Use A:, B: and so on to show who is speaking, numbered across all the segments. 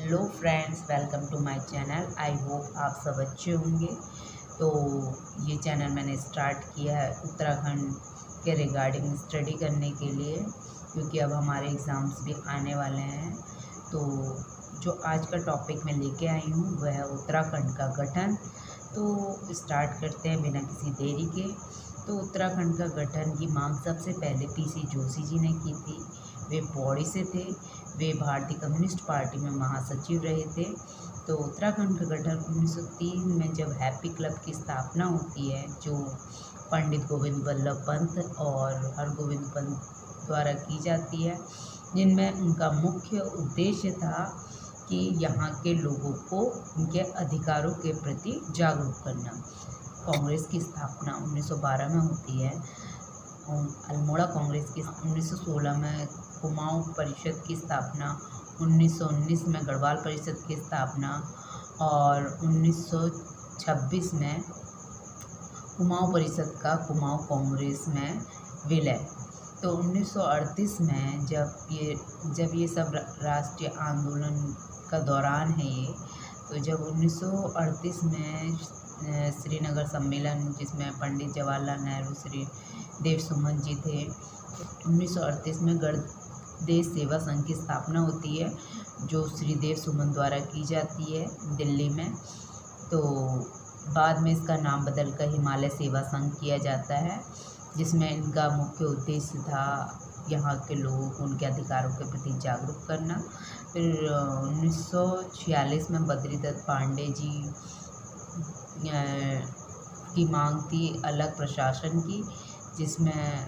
A: Hello friends, welcome to my channel. I hope आप सब अच्छे होंगे। तो ये चैनल मैंने स्टार्ट किया है उत्तराखंड के रिगार्डिंग स्टडी करने के लिए, क्योंकि अब हमारे एग्ज़ाम्स भी आने वाले हैं। तो जो आज का टॉपिक मैं लेके आई हूँ वह है उत्तराखंड का गठन। तो स्टार्ट करते हैं बिना किसी देरी के। तो उत्तराखंड का गठन की मांग सबसे पहले पीसी जोशी जी ने की थी। वे पौड़ी से थे। वे भारतीय कम्युनिस्ट पार्टी में महासचिव रहे थे। तो उत्तराखंड का गठन 1903 में जब हैप्पी क्लब की स्थापना होती है, जो पंडित गोविंद बल्लभ पंत और हरगोविंद पंत द्वारा की जाती है, जिनमें उनका मुख्य उद्देश्य था कि यहाँ के लोगों को उनके अधिकारों के प्रति जागरूक करना। कांग्रेस की स्थापना 1912 में होती है। अल्मोड़ा कांग्रेस की 1916 में, कुमाऊं परिषद की स्थापना 1919 में, गढ़वाल परिषद की स्थापना और 1926 में कुमाऊं परिषद का कुमाऊं कांग्रेस में विलय। तो 1938 में जब ये सब राष्ट्रीय आंदोलन का दौरान है ये, तो जब 1938 में श्रीनगर सम्मेलन, जिसमें पंडित जवाहरलाल नेहरू, श्री देव सुमन जी थे, 1938 में गणदेश सेवा संघ की स्थापना होती है, जो श्री देव सुमन द्वारा की जाती है दिल्ली में। तो बाद में इसका नाम बदलकर हिमालय सेवा संघ किया जाता है, जिसमें इनका मुख्य उद्देश्य था यहाँ के लोगों को उनके अधिकारों के प्रति जागरूक करना। फिर 1946 में बद्रीदत्त पांडे जी की मांग थी अलग प्रशासन की, जिसमें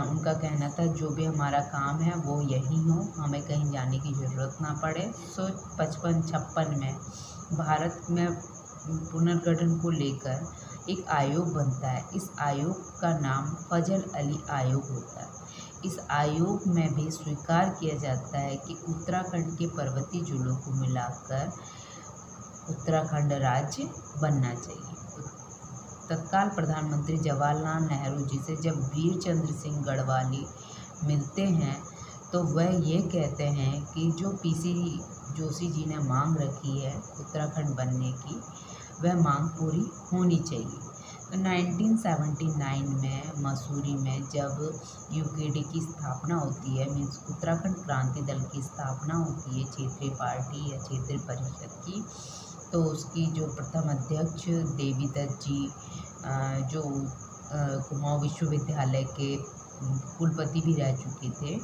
A: उनका कहना था जो भी हमारा काम है वो यही हो, हमें कहीं जाने की ज़रूरत ना पड़े। 1955-56 में भारत में पुनर्गठन को लेकर एक आयोग बनता है। इस आयोग का नाम फजल अली आयोग होता है। इस आयोग में भी स्वीकार किया जाता है कि उत्तराखंड के पर्वतीय जिलों को मिलाकर उत्तराखंड राज्य बनना चाहिए। तत्काल प्रधानमंत्री जवाहरलाल नेहरू जी से जब वीर चंद्र सिंह गढ़वाली मिलते हैं, तो वह ये कहते हैं कि जो पीसी जोशी जी ने मांग रखी है उत्तराखंड बनने की, वह मांग पूरी होनी चाहिए। तो 1979 में मसूरी में जब यूकेडी की स्थापना होती है, मीन्स उत्तराखंड क्रांति दल की स्थापना होती है, क्षेत्रीय पार्टी या क्षेत्रीय परिषद की, तो उसकी जो प्रथम अध्यक्ष देवी दत्त जी, जो कुमाऊं विश्वविद्यालय के कुलपति भी रह चुके थे,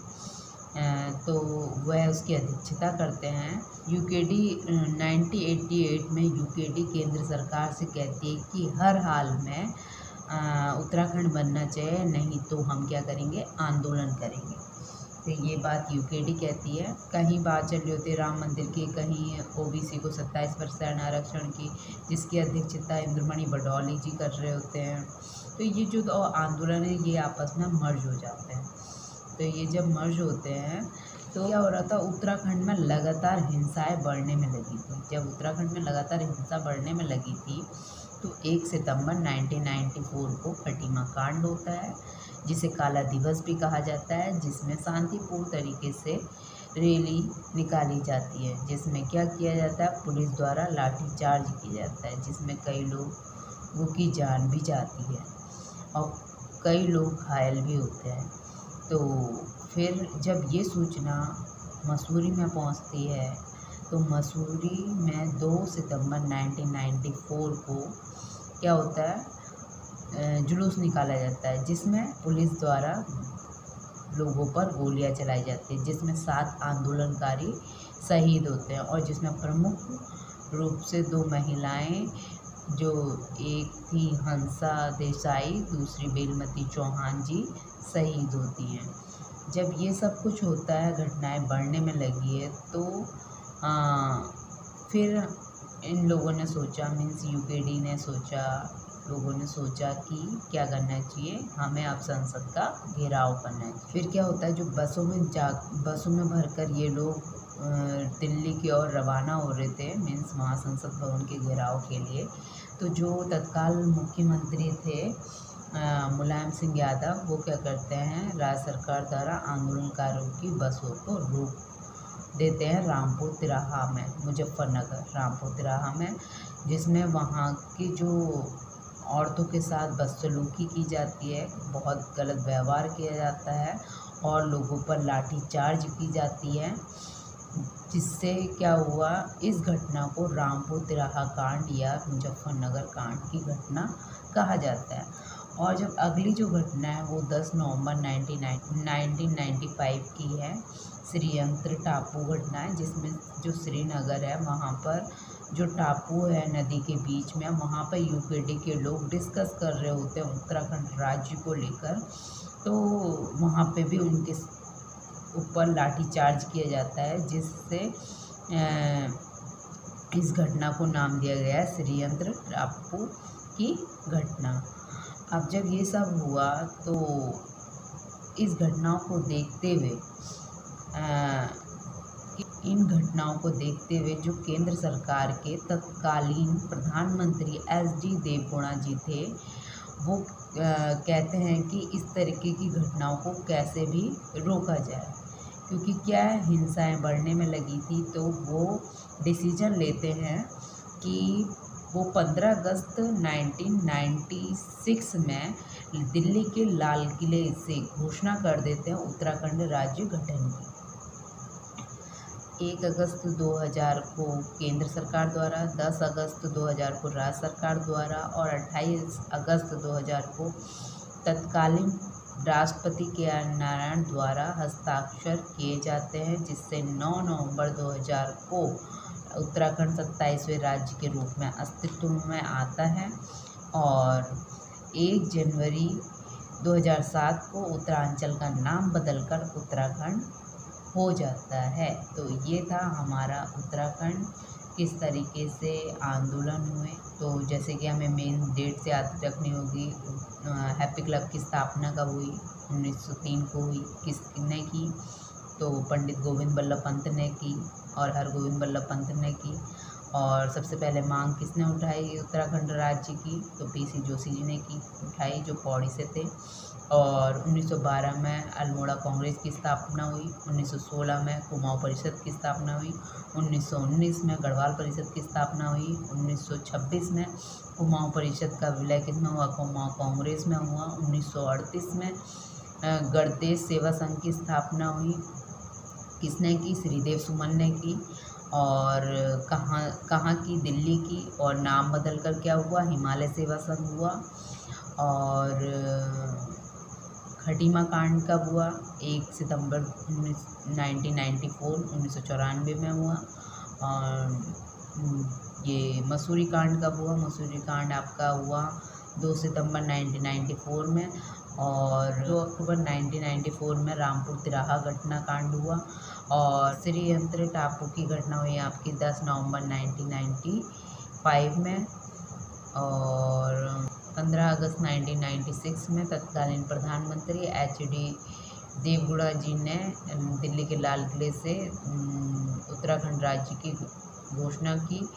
A: तो वह उसकी अध्यक्षता करते हैं। यूकेडी 1988 में यूकेडी केंद्र सरकार से कहती है कि हर हाल में उत्तराखंड बनना चाहिए, नहीं तो हम क्या करेंगे, आंदोलन करेंगे। तो ये बात यूकेडी कहती है। कहीं बात चल रही होती है राम मंदिर की, कहीं ओबीसी को 27% आरक्षण की, जिसकी अध्यक्षता इंद्रमणि बडौली जी कर रहे होते हैं। तो ये जो आंदोलन है ये आपस में मर्ज हो जाते हैं। तो ये जब मर्ज होते हैं तो क्या हो रहा था, उत्तराखंड में लगातार हिंसाएं बढ़ने में लगी थी। जब उत्तराखंड में लगातार हिंसा बढ़ने में लगी थी, तो 1 सितंबर 1994 को खटीमा कांड होता है, जिसे काला दिवस भी कहा जाता है, जिसमें शांतिपूर्ण तरीके से रैली निकाली जाती है, जिसमें क्या किया जाता है, पुलिस द्वारा लाठीचार्ज किया जाता है, जिसमें कई लोगों की जान भी जाती है और कई लोग घायल भी होते हैं। तो फिर जब ये सूचना मसूरी में पहुंचती है, तो मसूरी में 2 सितंबर 1994 को क्या होता है, जुलूस निकाला जाता है, जिसमें पुलिस द्वारा लोगों पर गोलियां चलाई जाती है, जिसमें 7 आंदोलनकारी शहीद होते हैं और जिसमें प्रमुख रूप से 2 महिलाएं, जो एक थी हंसा देसाई, दूसरी बेलमती चौहान जी, शहीद होती हैं। जब ये सब कुछ होता है, घटनाएं बढ़ने में लगी है, तो फिर इन लोगों ने सोचा, मीन्स यूकेडी ने सोचा, लोगों ने सोचा कि क्या करना चाहिए, हमें अब संसद का घेराव करना है। फिर क्या होता है, जो बसों में भरकर ये लोग दिल्ली की ओर रवाना हो रहे थे, मीन्स महासंसद भवन के घेराव के लिए। तो जो तत्काल मुख्यमंत्री थे मुलायम सिंह यादव, वो क्या करते हैं, राज्य सरकार द्वारा आंदोलनकारियों की बसों को देते हैं रामपुर तिराहा में, मुजफ्फरनगर रामपुर तिराहा में, जिसमें वहाँ की जो औरतों के साथ बदसलूकी की जाती है, बहुत गलत व्यवहार किया जाता है और लोगों पर लाठीचार्ज की जाती है। जिससे क्या हुआ, इस घटना को रामपुर तिराहा कांड या मुजफ्फरनगर कांड की घटना कहा जाता है। और जब अगली जो घटना है वो 10 नवंबर 1995 की है, श्रीयंत्र टापू घटना है, जिसमें जो श्रीनगर है वहाँ पर जो टापू है नदी के बीच में, वहाँ पर यूकेडी के लोग डिस्कस कर रहे होते हैं उत्तराखंड राज्य को लेकर, तो वहाँ पे भी उनके ऊपर लाठीचार्ज किया जाता है, जिससे इस घटना को नाम दिया गया है श्रीयंत्र टापू की घटना। अब जब ये सब हुआ तो इस घटनाओं को देखते हुए इन घटनाओं को देखते हुए जो केंद्र सरकार के तत्कालीन प्रधानमंत्री SD देवगुणा जी थे, वो कहते हैं कि इस तरीके की घटनाओं को कैसे भी रोका जाए, क्योंकि क्या हिंसाएं बढ़ने में लगी थी। तो वो डिसीजन लेते हैं कि वो 15 अगस्त 1996 में दिल्ली के लाल किले से घोषणा कर देते हैं उत्तराखंड राज्य गठन की। 1 अगस्त 2000 को केंद्र सरकार द्वारा, 10 अगस्त 2000 को राज्य सरकार द्वारा और 28 अगस्त 2000 को तत्कालीन राष्ट्रपति KR नारायण द्वारा हस्ताक्षर किए जाते हैं, जिससे 9 नवंबर 2000 को उत्तराखंड 27वें राज्य के रूप में अस्तित्व में आता है और 1 जनवरी 2007 को उत्तरांचल का नाम बदलकर उत्तराखंड हो जाता है। तो ये था हमारा उत्तराखंड किस तरीके से आंदोलन हुए। तो जैसे कि हमें मेन डेट से याद रखनी होगी, हैप्पी क्लब की स्थापना कब हुई, 1903 को हुई। किसने की, तो पंडित गोविंद बल्लभ पंत ने की और हरगोविंद बल्लभ पंत ने की। और सबसे पहले मांग किसने उठाई उत्तराखंड राज्य की, तो PC जोशी जी ने की उठाई, जो पौड़ी से थे। और 1912 में अल्मोड़ा कांग्रेस की स्थापना हुई, 1916 में कुमाऊं परिषद की स्थापना हुई, 1919 में गढ़वाल परिषद की स्थापना हुई, 1926 में कुमाऊं परिषद का विलय किसमें हुआ, कुमाऊं कांग्रेस में हुआ, 1938 में गणदेश सेवा संघ की स्थापना हुई, किसने की, श्रीदेव सुमन ने की। और कहाँ की, दिल्ली की, और नाम बदल कर क्या हुआ, हिमालय सेवा संघ हुआ। और खटीमा कांड कब हुआ, 1 सितंबर 1994 में हुआ। और ये मसूरी कांड कब हुआ, मसूरी कांड आपका हुआ 2 सितंबर 1994 में। और 2 अक्टूबर 1994 में रामपुर तिराहा घटना कांड हुआ। और श्रीयंत्र टापू की घटना हुई आपकी 10 नवंबर 1995 में। और 15 अगस्त 1996 में तत्कालीन प्रधानमंत्री HD देवगुणा जी ने दिल्ली के लाल किले से उत्तराखंड राज्य की घोषणा की।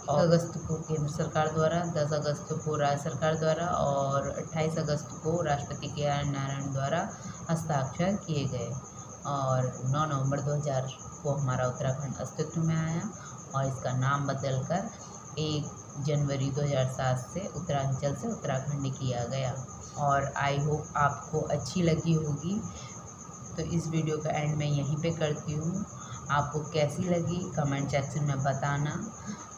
A: और अगस्त को केंद्र सरकार द्वारा, 10 अगस्त को राज्य सरकार द्वारा और 28 अगस्त को राष्ट्रपति KR नारायण द्वारा हस्ताक्षर किए गए। और 9 नवंबर 2000 को हमारा उत्तराखंड अस्तित्व में आया और इसका नाम बदलकर 1 जनवरी 2007 से उत्तरांचल से उत्तराखंड किया गया। और आई होप आपको अच्छी लगी होगी। तो इस वीडियो का एंड मैं यहीं पे करती हूँ। आपको कैसी लगी कमेंट सेक्शन में बताना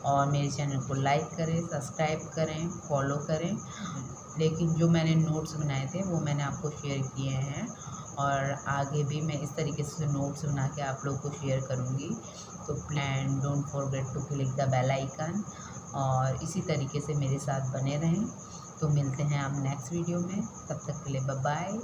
A: और मेरे चैनल को लाइक करें, सब्सक्राइब करें, फॉलो करें। लेकिन जो मैंने नोट्स बनाए थे वो मैंने आपको शेयर किए हैं और आगे भी मैं इस तरीके से नोट्स बना के आप लोग को शेयर करूँगी। तो please don't forget to click the bell icon और इसी तरीके से मेरे साथ बने रहें। तो मिलते हैं आप नेक्स्ट वीडियो में, तब तक के लिए बाय बाय।